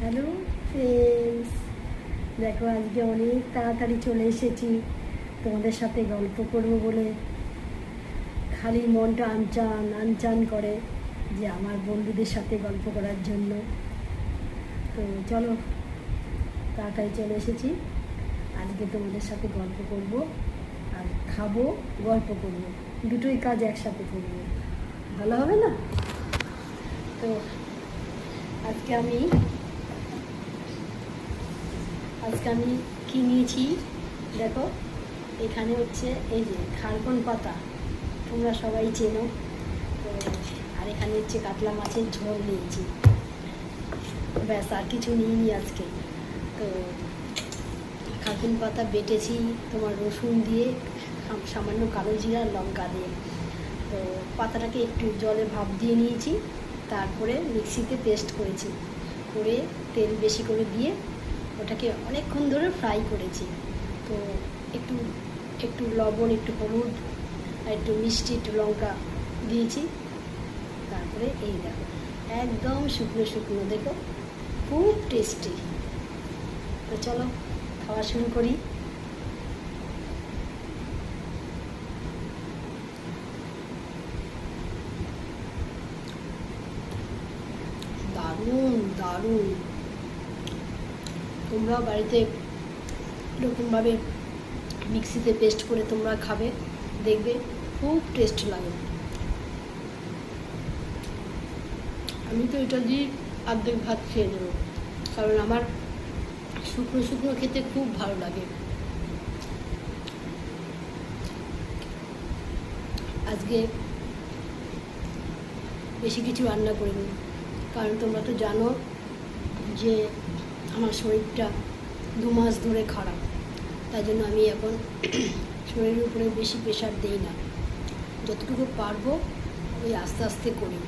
Hello friends, দেখো আজকে অনেক তাড়াতাড়ি চলে এসেছি তোমাদের সাথে গল্প করব বলে। খালি মনটা আনচান আনচান করে যে আমার বন্ধুদের সাথে গল্প করার জন্য। তো চলো, তাড়াতাড়ি চলে এসেছি। আজকে তোমাদের সাথে গল্প করব আর খাবো, গল্প করব, দুটোই কাজ একসাথে করব, ভালো হবে না? তো আজকে আমি কি নিয়েছি দেখো। এখানে হচ্ছে এই যে খারকন পাতা, তোমরা সবাই চেনো। তো আর এখানে হচ্ছে কাতলা মাছের ঝোল নিয়েছি, ব্যাস আর কিছু নিইনি আজকে। তো খারকন পাতা বেটেছি তোমার রসুন দিয়ে, সামান্য কালো জিরা লঙ্কা দিয়ে। তো পাতাটাকে একটু জলে ভাপ দিয়ে নিয়েছি, তারপরে মিক্সিতে পেস্ট করেছি, করে তেল বেশি করে দিয়ে ওটাকে অনেকক্ষণ ধরে ফ্রাই করেছি। তো একটু একটু লবণ, একটু হলুদ আর একটু মিষ্টি, একটু লঙ্কা দিয়েছি। তারপরে এই দেখো একদম শুকনো শুকনো, দেখো খুব টেস্টি। তো চলো খাওয়া শুরু করি। দারুণ দারুণ, তোমরাও বাড়িতে এরকমভাবে মিক্সিতে পেস্ট করে তোমরা খাবে, দেখবে খুব টেস্ট লাগে। আমি তো এটা দিয়ে অর্ধেক ভাত খেয়ে নেব, কারণ আমার শুকনো শুকনো খেতে খুব ভালো লাগে। আজকে বেশি কিছু রান্না করিনি, কারণ তোমরা তো জানো যে আমার শরীরটা 2 মাস ধরে খারাপ। তাই জন্য আমি এখন শরীরের উপরে বেশি প্রেশার দিই না, যতটুকু পারবো ওই আস্তে আস্তে করি।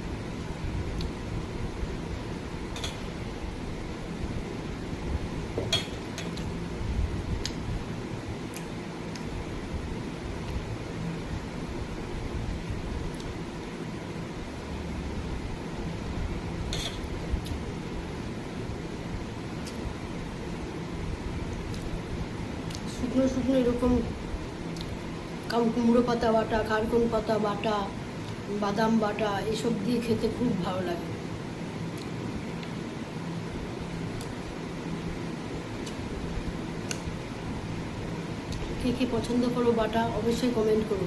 শুকনো শুকনো এরকম কুমড়ো পাতা বাটা, খারকন পাতা বাটা, বাদাম বাটা এসব দিয়ে খেতে খুব ভালো লাগে। কে কে পছন্দ করো বাটা, অবশ্যই কমেন্ট করো।